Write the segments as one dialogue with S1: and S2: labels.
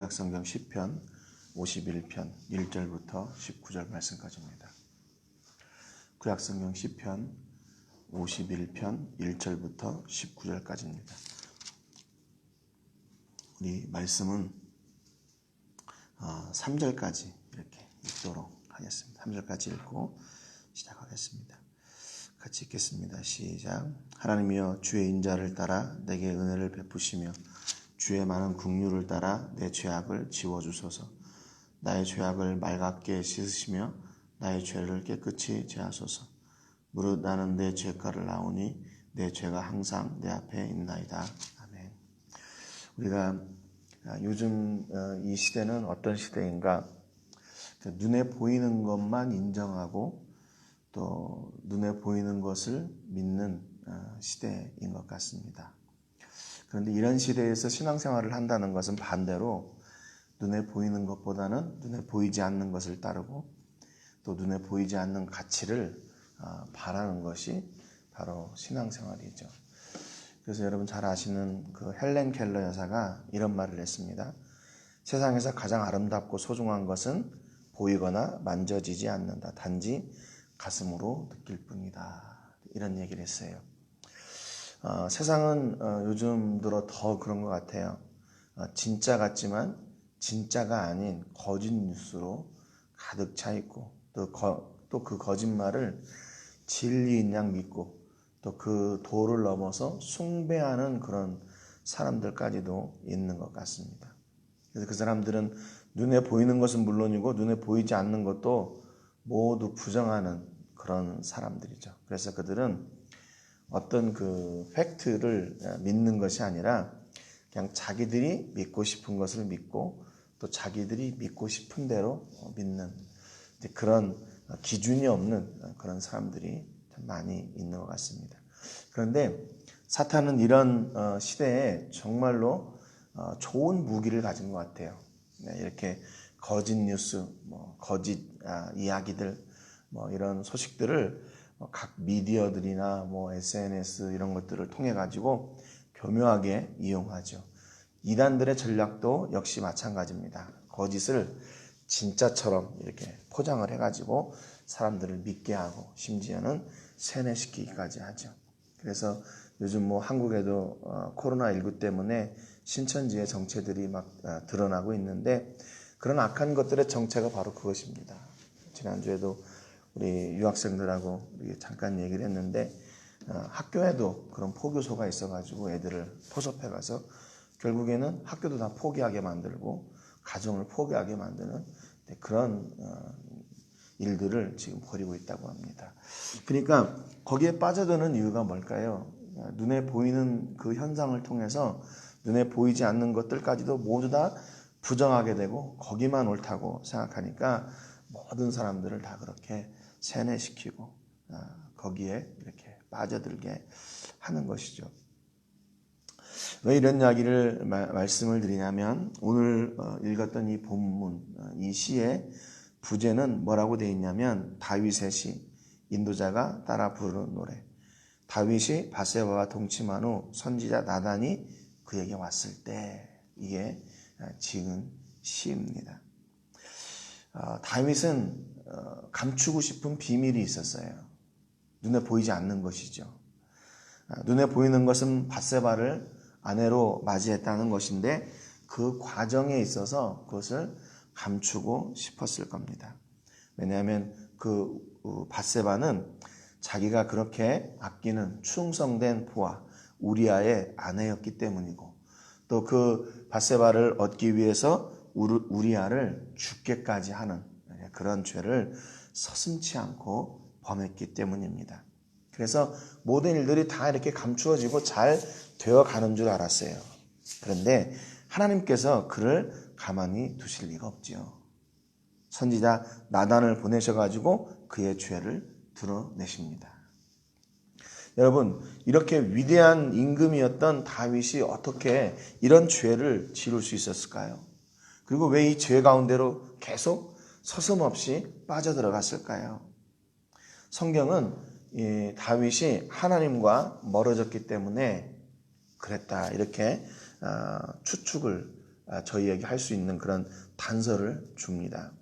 S1: 구약성경 시편 51편 1절부터 19절 말씀까지입니다. 구약성경 시편 51편 1절부터 19절까지입니다. 우리 말씀은 3절까지 이렇게 읽도록 하겠습니다. 3절까지 읽고 시작하겠습니다. 같이 읽겠습니다. 시작. 하나님이여, 주의 인자를 따라 내게 은혜를 베푸시며 주의 많은 긍휼을 따라 내 죄악을 지워주소서. 나의 죄악을 맑게 씻으시며 나의 죄를 깨끗이 제하소서. 무릇 나는 내 죄가를 나오니 내 죄가 항상 내 앞에 있나이다. 아멘. 우리가 요즘 이 시대는 어떤 시대인가? 눈에 보이는 것만 인정하고 또 눈에 보이는 것을 믿는 시대인 것 같습니다. 그런데 이런 시대에서 신앙생활을 한다는 것은 반대로 눈에 보이는 것보다는 눈에 보이지 않는 것을 따르고 또 눈에 보이지 않는 가치를 바라는 것이 바로 신앙생활이죠. 그래서 여러분 잘 아시는 그 헬렌 켈러 여사가 이런 말을 했습니다. 세상에서 가장 아름답고 소중한 것은 보이거나 만져지지 않는다. 단지 가슴으로 느낄 뿐이다. 이런 얘기를 했어요. 세상은 요즘 들어 더 그런 것 같아요. 진짜 같지만 진짜가 아닌 거짓 뉴스로 가득 차 있고 또 그 거짓말을 진리인 양 믿고 또 그 도를 넘어서 숭배하는 그런 사람들까지도 있는 것 같습니다. 그래서 그 사람들은 눈에 보이는 것은 물론이고 눈에 보이지 않는 것도 모두 부정하는 그런 사람들이죠. 그래서 그들은 어떤 그 팩트를 믿는 것이 아니라 그냥 자기들이 믿고 싶은 것을 믿고 또 자기들이 믿고 싶은 대로 믿는 그런 기준이 없는 그런 사람들이 참 많이 있는 것 같습니다. 그런데 사탄은 이런 시대에 정말로 좋은 무기를 가진 것 같아요. 이렇게 거짓 뉴스, 거짓 이야기들, 이런 소식들을 각 미디어들이나 SNS 이런 것들을 통해 가지고 교묘하게 이용하죠. 이단들의 전략도 역시 마찬가지입니다. 거짓을 진짜처럼 이렇게 포장을 해가지고 사람들을 믿게 하고 심지어는 세뇌시키기까지 하죠. 그래서 요즘 한국에도 코로나19 때문에 신천지의 정체들이 막 드러나고 있는데 그런 악한 것들의 정체가 바로 그것입니다. 지난주에도 우리 유학생들하고 잠깐 얘기를 했는데 학교에도 그런 포교소가 있어가지고 애들을 포섭해가서 결국에는 학교도 다 포기하게 만들고 가정을 포기하게 만드는 그런 일들을 지금 벌이고 있다고 합니다. 그러니까 거기에 빠져드는 이유가 뭘까요? 눈에 보이는 그 현상을 통해서 눈에 보이지 않는 것들까지도 모두 다 부정하게 되고 거기만 옳다고 생각하니까 모든 사람들을 다 그렇게 세뇌시키고 거기에 이렇게 빠져들게 하는 것이죠. 왜 이런 이야기를 말씀을 드리냐면 오늘 읽었던 이 본문, 이 시의 부제는 뭐라고 되어 있냐면 다윗의 시, 인도자가 따라 부르는 노래. 다윗이 바세바와 동침한 후 선지자 나단이 그에게 왔을 때 이게 지은 시입니다. 다윗은 감추고 싶은 비밀이 있었어요. 눈에 보이지 않는 것이죠. 눈에 보이는 것은 바세바를 아내로 맞이했다는 것인데 그 과정에 있어서 그것을 감추고 싶었을 겁니다. 왜냐하면 그 바세바는 자기가 그렇게 아끼는 충성된 부하 우리아의 아내였기 때문이고 또 그 바세바를 얻기 위해서 우리아를 죽게까지 하는 그런 죄를 서슴지 않고 범했기 때문입니다. 그래서 모든 일들이 다 이렇게 감추어지고 잘 되어가는 줄 알았어요. 그런데 하나님께서 그를 가만히 두실 리가 없지요. 선지자 나단을 보내셔가지고 그의 죄를 드러내십니다. 여러분, 이렇게 위대한 임금이었던 다윗이 어떻게 이런 죄를 지을 수 있었을까요? 그리고 왜 이 죄 가운데로 계속 서슴없이 빠져들어갔을까요? 성경은 다윗이 하나님과 멀어졌기 때문에 그랬다 이렇게 추측을 저희에게 할 수 있는 그런 단서를 줍니다.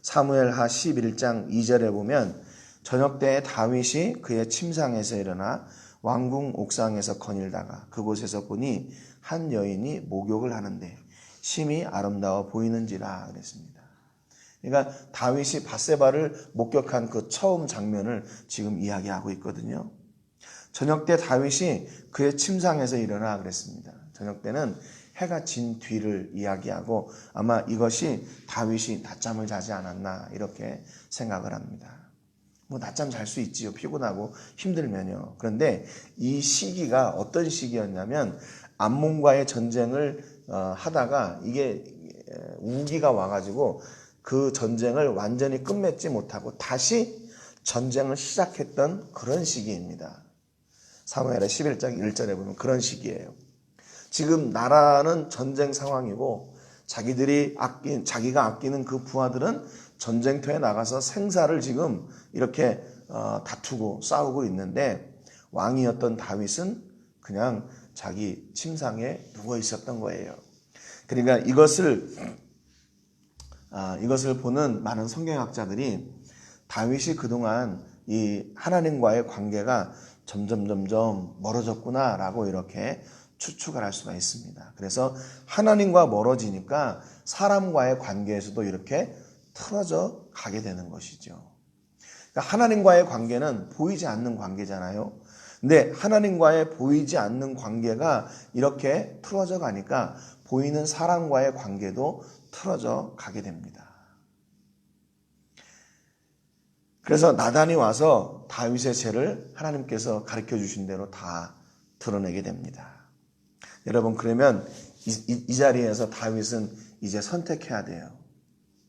S1: 사무엘하 11장 2절에 보면 저녁 때에 다윗이 그의 침상에서 일어나 왕궁 옥상에서 거닐다가 그곳에서 보니 한 여인이 목욕을 하는데 심히 아름다워 보이는지라 그랬습니다. 그러니까 다윗이 밧세바를 목격한 그 처음 장면을 지금 이야기하고 있거든요. 저녁 때 다윗이 그의 침상에서 일어나 그랬습니다. 저녁 때는 해가 진 뒤를 이야기하고 아마 이것이 다윗이 낮잠을 자지 않았나 이렇게 생각을 합니다. 뭐 낮잠 잘 수 있지요. 피곤하고 힘들면요. 그런데 이 시기가 어떤 시기였냐면 암몬과의 전쟁을 하다가 이게 우기가 와가지고 그 전쟁을 완전히 끝맺지 못하고 다시 전쟁을 시작했던 그런 시기입니다. 사무엘하 11장 1절에 보면 그런 시기예요. 지금 나라는 전쟁 상황이고 자기가 아끼는 그 부하들은 전쟁터에 나가서 생사를 지금 이렇게 다투고 싸우고 있는데 왕이었던 다윗은 그냥 자기 침상에 누워 있었던 거예요. 그러니까 이것을 보는 많은 성경학자들이 다윗이 그동안 이 하나님과의 관계가 점점 멀어졌구나라고 이렇게 추측을 할 수가 있습니다. 그래서 하나님과 멀어지니까 사람과의 관계에서도 이렇게 틀어져 가게 되는 것이죠. 그러니까 하나님과의 관계는 보이지 않는 관계잖아요. 근데 하나님과의 보이지 않는 관계가 이렇게 틀어져 가니까 보이는 사람과의 관계도 틀어져 가게 됩니다. 그래서 나단이 와서 다윗의 죄를 하나님께서 가르쳐 주신 대로 다 드러내게 됩니다. 여러분, 그러면 이 자리에서 다윗은 이제 선택해야 돼요.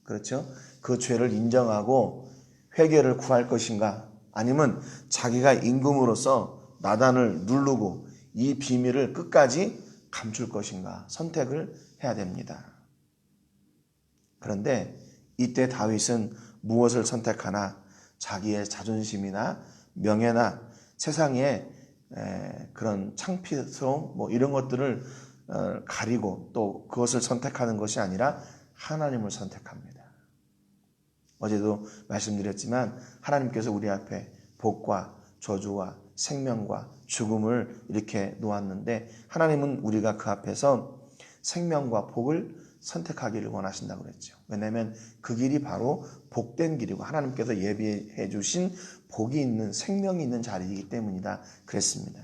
S1: 그렇죠? 그 죄를 인정하고 회개를 구할 것인가? 아니면 자기가 임금으로서 나단을 누르고 이 비밀을 끝까지 감출 것인가? 선택을 해야 됩니다. 그런데 이때 다윗은 무엇을 선택하나? 자기의 자존심이나 명예나 세상의 그런 창피성 이런 것들을 가리고 또 그것을 선택하는 것이 아니라 하나님을 선택합니다. 어제도 말씀드렸지만 하나님께서 우리 앞에 복과 저주와 생명과 죽음을 이렇게 놓았는데 하나님은 우리가 그 앞에서 생명과 복을 선택하기를 원하신다고 그랬죠. 왜냐하면 그 길이 바로 복된 길이고 하나님께서 예비해 주신 복이 있는 생명이 있는 자리이기 때문이다 그랬습니다.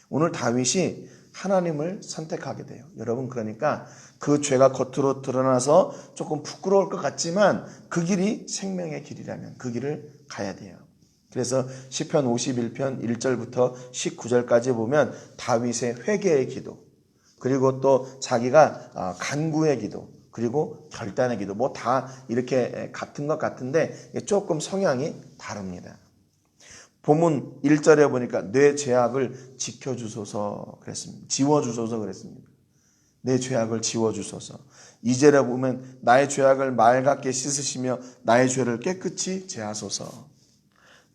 S1: 오늘 다윗이 하나님을 선택하게 돼요. 여러분, 그러니까 그 죄가 겉으로 드러나서 조금 부끄러울 것 같지만 그 길이 생명의 길이라면 그 길을 가야 돼요. 그래서 시편 51편 1절부터 19절까지 보면 다윗의 회개의 기도, 그리고 또 자기가 간구의 기도, 그리고 결단의 기도, 뭐 다 이렇게 같은 것 같은데 조금 성향이 다릅니다. 본문 1절에 보니까 내 죄악을 지켜주소서 그랬습니다. 지워주소서 그랬습니다. 내 죄악을 지워주소서. 2절에 보면 나의 죄악을 맑게 씻으시며 나의 죄를 깨끗이 제하소서.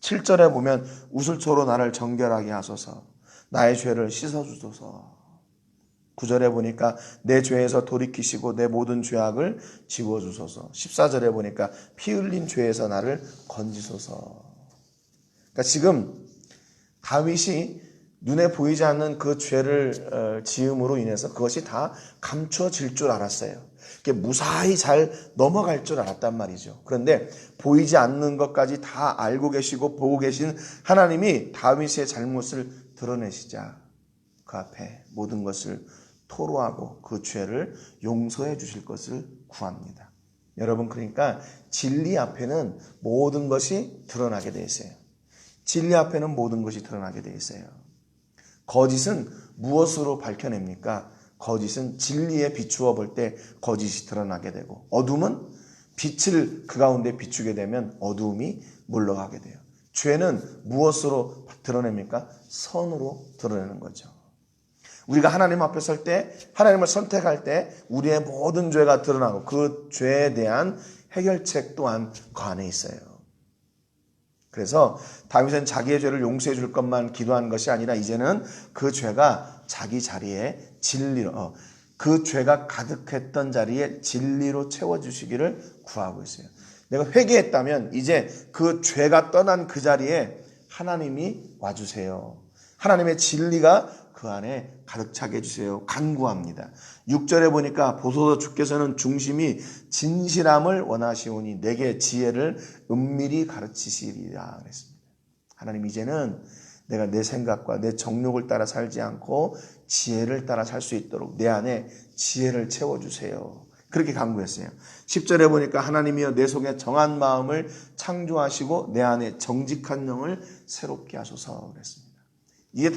S1: 7절에 보면 우슬초로 나를 정결하게 하소서. 나의 죄를 씻어주소서. 9절에 보니까 내 죄에서 돌이키시고 내 모든 죄악을 지워주소서. 14절에 보니까 피 흘린 죄에서 나를 건지소서. 그러니까 지금 다윗이 눈에 보이지 않는 그 죄를 지음으로 인해서 그것이 다 감춰질 줄 알았어요. 무사히 잘 넘어갈 줄 알았단 말이죠. 그런데 보이지 않는 것까지 다 알고 계시고 보고 계신 하나님이 다윗의 잘못을 드러내시자 그 앞에 모든 것을 토로하고 그 죄를 용서해 주실 것을 구합니다. 여러분, 그러니까 진리 앞에는 모든 것이 드러나게 되어 있어요. 진리 앞에는 모든 것이 드러나게 되어 있어요. 거짓은 무엇으로 밝혀냅니까? 거짓은 진리에 비추어 볼 때 거짓이 드러나게 되고, 어둠은 빛을 그 가운데 비추게 되면 어두움이 물러가게 돼요. 죄는 무엇으로 드러냅니까? 선으로 드러내는 거죠. 우리가 하나님 앞에 설 때, 하나님을 선택할 때 우리의 모든 죄가 드러나고 그 죄에 대한 해결책 또한 그 안에 있어요. 그래서 다윗은 자기의 죄를 용서해 줄 것만 기도한 것이 아니라 이제는 그 죄가 자기 자리에 진리로 그 죄가 가득했던 자리에 진리로 채워주시기를 구하고 있어요. 내가 회개했다면 이제 그 죄가 떠난 그 자리에 하나님이 와주세요. 하나님의 진리가 그 안에 가득 차게 해주세요. 간구합니다. 6절에 보니까 보소서 주께서는 중심이 진실함을 원하시오니 내게 지혜를 은밀히 가르치시리라 그랬습니다. 하나님, 이제는 내가 내 생각과 내 정욕을 따라 살지 않고 지혜를 따라 살 수 있도록 내 안에 지혜를 채워주세요. 그렇게 간구했어요. 10절에 보니까 하나님이여 내 속에 정한 마음을 창조하시고 내 안에 정직한 영을 새롭게 하소서 그랬습니다. 이게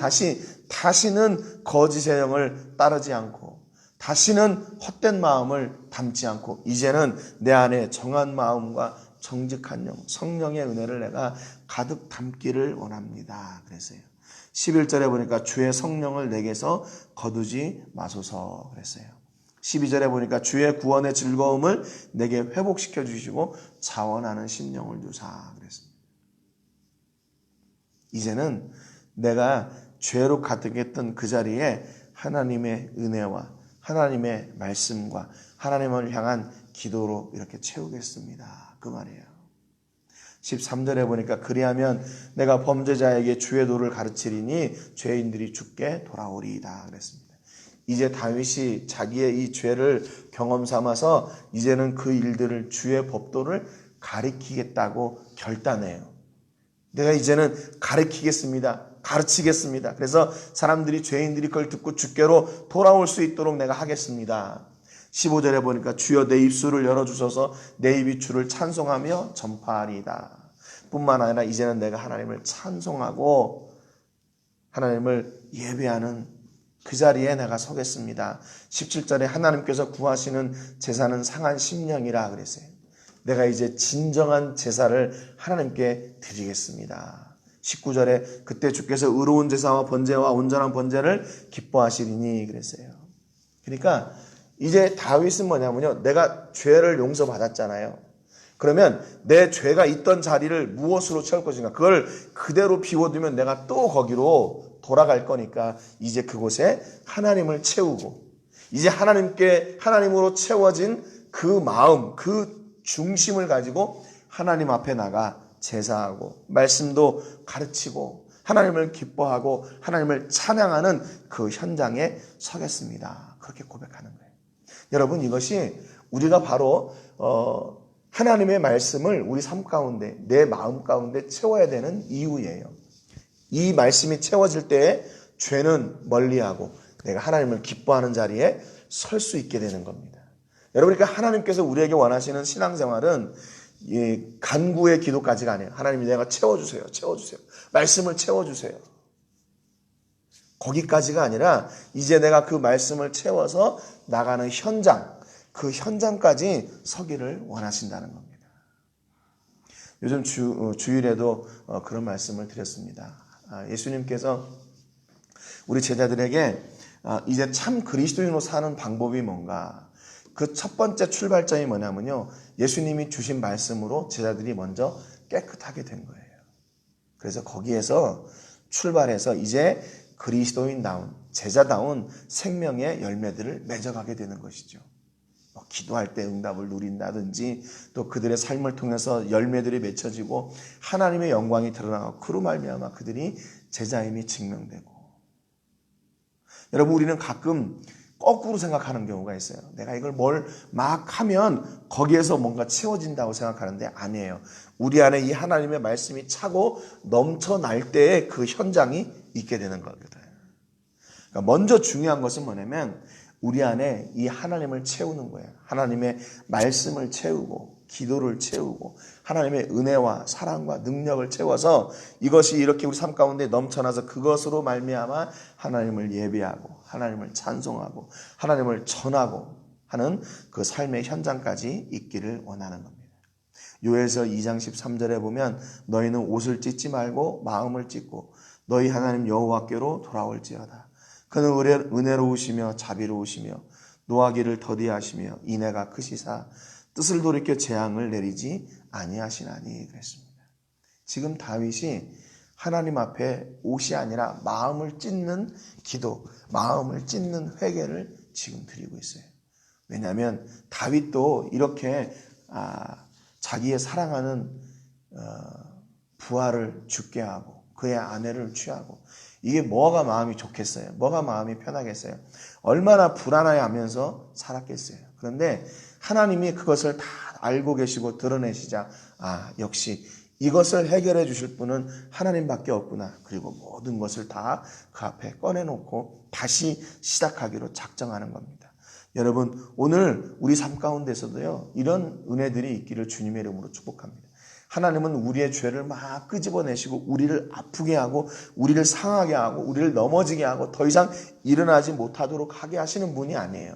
S1: 다시는 거짓의 영을 따르지 않고 다시는 헛된 마음을 담지 않고 이제는 내 안에 정한 마음과 정직한 영, 성령의 은혜를 내가 가득 담기를 원합니다. 그랬어요. 11절에 보니까 주의 성령을 내게서 거두지 마소서 그랬어요. 12절에 보니까 주의 구원의 즐거움을 내게 회복시켜 주시고 자원하는 심령을 주사 그랬습니다. 이제는 내가 죄로 가득했던 그 자리에 하나님의 은혜와 하나님의 말씀과 하나님을 향한 기도로 이렇게 채우겠습니다. 그 말이에요. 13절에 보니까 그리하면 내가 범죄자에게 주의 도를 가르치리니 죄인들이 죽게 돌아오리이다 그랬습니다. 이제 다윗이 자기의 이 죄를 경험 삼아서 이제는 그 일들을 주의 법도를 가르치겠다고 결단해요. 내가 이제는 가르치겠습니다. 그래서 사람들이 죄인들이 그걸 듣고 주께로 돌아올 수 있도록 내가 하겠습니다. 15절에 보니까 주여 내 입술을 열어주셔서 내 입이 주를 찬송하며 전파하리이다. 뿐만 아니라 이제는 내가 하나님을 찬송하고 하나님을 예배하는 그 자리에 내가 서겠습니다. 17절에 하나님께서 구하시는 제사는 상한 심령이라 그랬어요. 내가 이제 진정한 제사를 하나님께 드리겠습니다. 19절에 그때 주께서 의로운 제사와 번제와 온전한 번제를 기뻐하시리니 그랬어요. 그러니까 이제 다윗은 뭐냐면요, 내가 죄를 용서받았잖아요. 그러면 내 죄가 있던 자리를 무엇으로 채울 것인가? 그걸 그대로 비워두면 내가 또 거기로 돌아갈 거니까 이제 그곳에 하나님을 채우고 이제 하나님으로 채워진 그 마음, 그 중심을 가지고 하나님 앞에 나가 제사하고 말씀도 가르치고 하나님을 기뻐하고 하나님을 찬양하는 그 현장에 서겠습니다. 그렇게 고백하는 거예요. 여러분, 이것이 우리가 바로 하나님의 말씀을 우리 삶 가운데, 내 마음 가운데 채워야 되는 이유예요. 이 말씀이 채워질 때에 죄는 멀리하고 내가 하나님을 기뻐하는 자리에 설 수 있게 되는 겁니다. 여러분, 그러니까 하나님께서 우리에게 원하시는 신앙생활은 간구의 기도까지가 아니에요. 하나님이 내가 채워주세요. 말씀을 채워주세요. 거기까지가 아니라 이제 내가 그 말씀을 채워서 나가는 현장, 그 현장까지 서기를 원하신다는 겁니다. 요즘 주일에도 그런 말씀을 드렸습니다. 예수님께서 우리 제자들에게 이제 참 그리스도인으로 사는 방법이 뭔가, 그 첫 번째 출발점이 뭐냐면요, 예수님이 주신 말씀으로 제자들이 먼저 깨끗하게 된 거예요. 그래서 거기에서 출발해서 이제 그리스도인다운, 제자다운 생명의 열매들을 맺어가게 되는 것이죠. 기도할 때 응답을 누린다든지 또 그들의 삶을 통해서 열매들이 맺혀지고 하나님의 영광이 드러나고 그로 말미암아 그들이 제자임이 증명되고. 여러분, 우리는 가끔 거꾸로 생각하는 경우가 있어요. 내가 이걸 뭘 막 하면 거기에서 뭔가 채워진다고 생각하는데 아니에요. 우리 안에 이 하나님의 말씀이 차고 넘쳐날 때에 그 현장이 있게 되는 거거든요. 그러니까 먼저 중요한 것은 뭐냐면 우리 안에 이 하나님을 채우는 거예요. 하나님의 말씀을 채우고 기도를 채우고 하나님의 은혜와 사랑과 능력을 채워서 이것이 이렇게 우리 삶 가운데 넘쳐나서 그것으로 말미암아 하나님을 예배하고 하나님을 찬송하고 하나님을 전하고 하는 그 삶의 현장까지 있기를 원하는 겁니다. 요에서 2장 13절에 보면 너희는 옷을 찢지 말고 마음을 찢고 너희 하나님 여호와께로 돌아올지어다. 그는 은혜로우시며 자비로우시며 노하기를 더디하시며 인애가 크시사 뜻을 돌이켜 재앙을 내리지 아니하시나니 그랬습니다. 지금 다윗이 하나님 앞에 옷이 아니라 마음을 찢는 기도, 마음을 찢는 회개를 지금 드리고 있어요. 왜냐하면 다윗도 이렇게 자기의 사랑하는 부하를 죽게 하고 그의 아내를 취하고, 이게 뭐가 마음이 좋겠어요? 뭐가 마음이 편하겠어요? 얼마나 불안해하면서 살았겠어요? 그런데 하나님이 그것을 다 알고 계시고 드러내시자, 역시 이것을 해결해 주실 분은 하나님밖에 없구나. 그리고 모든 것을 다 그 앞에 꺼내놓고 다시 시작하기로 작정하는 겁니다. 여러분, 오늘 우리 삶 가운데서도요, 이런 은혜들이 있기를 주님의 이름으로 축복합니다. 하나님은 우리의 죄를 막 끄집어내시고 우리를 아프게 하고 우리를 상하게 하고 우리를 넘어지게 하고 더 이상 일어나지 못하도록 하게 하시는 분이 아니에요.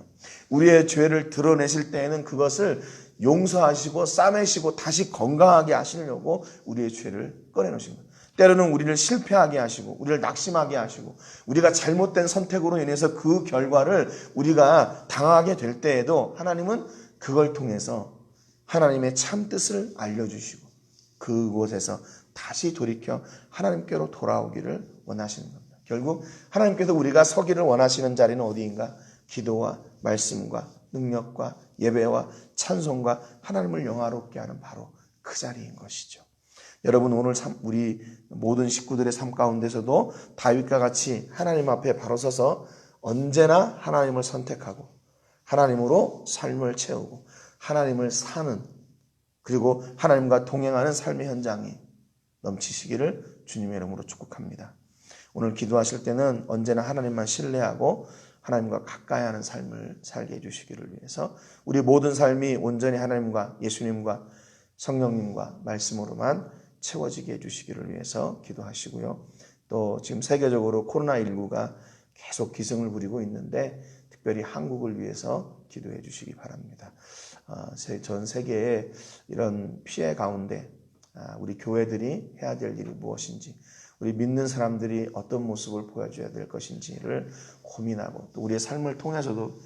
S1: 우리의 죄를 드러내실 때에는 그것을 용서하시고 싸매시고 다시 건강하게 하시려고 우리의 죄를 꺼내놓으신 거예요. 때로는 우리를 실패하게 하시고 우리를 낙심하게 하시고 우리가 잘못된 선택으로 인해서 그 결과를 우리가 당하게 될 때에도 하나님은 그걸 통해서 하나님의 참 뜻을 알려주시고 그곳에서 다시 돌이켜 하나님께로 돌아오기를 원하시는 겁니다. 결국 하나님께서 우리가 서기를 원하시는 자리는 어디인가? 기도와 말씀과 능력과 예배와 찬송과 하나님을 영화롭게 하는 바로 그 자리인 것이죠. 여러분, 오늘 우리 모든 식구들의 삶 가운데서도 다윗과 같이 하나님 앞에 바로 서서 언제나 하나님을 선택하고 하나님으로 삶을 채우고 하나님을 사는, 그리고 하나님과 동행하는 삶의 현장이 넘치시기를 주님의 이름으로 축복합니다. 오늘 기도하실 때는 언제나 하나님만 신뢰하고 하나님과 가까이 하는 삶을 살게 해주시기를 위해서 우리 모든 삶이 온전히 하나님과 예수님과 성령님과 말씀으로만 채워지게 해주시기를 위해서 기도하시고요. 또 지금 세계적으로 코로나19가 계속 기승을 부리고 있는데 특별히 한국을 위해서 기도해 주시기 바랍니다. 전 세계의 이런 피해 가운데 우리 교회들이 해야 될 일이 무엇인지, 우리 믿는 사람들이 어떤 모습을 보여줘야 될 것인지를 고민하고 또 우리의 삶을 통해서도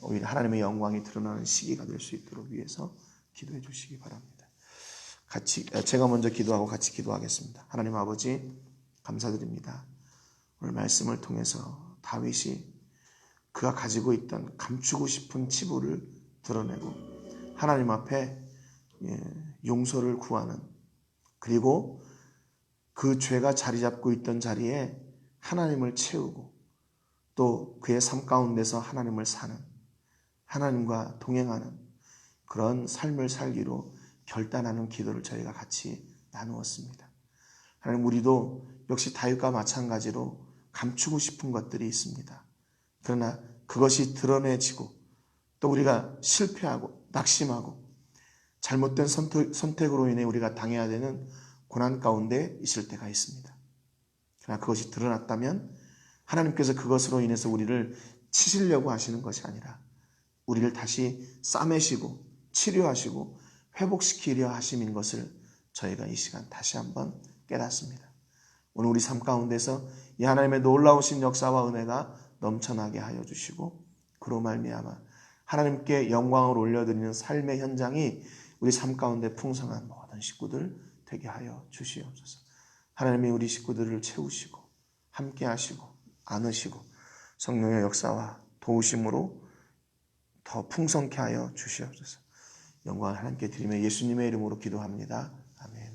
S1: 오히려 하나님의 영광이 드러나는 시기가 될 수 있도록 위해서 기도해 주시기 바랍니다. 제가 먼저 기도하고 같이 기도하겠습니다. 하나님 아버지, 감사드립니다. 오늘 말씀을 통해서 다윗이 그가 가지고 있던 감추고 싶은 치부를 드러내고 하나님 앞에 용서를 구하는, 그리고 그 죄가 자리 잡고 있던 자리에 하나님을 채우고 또 그의 삶 가운데서 하나님을 사는, 하나님과 동행하는 그런 삶을 살기로 결단하는 기도를 저희가 같이 나누었습니다. 하나님, 우리도 역시 다윗과 마찬가지로 감추고 싶은 것들이 있습니다. 그러나 그것이 드러내지고 또 우리가 실패하고 낙심하고 잘못된 선택으로 인해 우리가 당해야 되는 고난 가운데 있을 때가 있습니다. 그러나 그것이 드러났다면 하나님께서 그것으로 인해서 우리를 치시려고 하시는 것이 아니라 우리를 다시 싸매시고 치료하시고 회복시키려 하심인 것을 저희가 이 시간 다시 한번 깨닫습니다. 오늘 우리 삶 가운데서 이 하나님의 놀라우신 역사와 은혜가 넘쳐나게 하여 주시고 그로 말미암아 하나님께 영광을 올려드리는 삶의 현장이 우리 삶 가운데 풍성한 모든 식구들 되게 하여 주시옵소서. 하나님이 우리 식구들을 채우시고 함께 하시고 안으시고 성령의 역사와 도우심으로 더 풍성케 하여 주시옵소서. 영광을 하나님께 드리며 예수님의 이름으로 기도합니다. 아멘.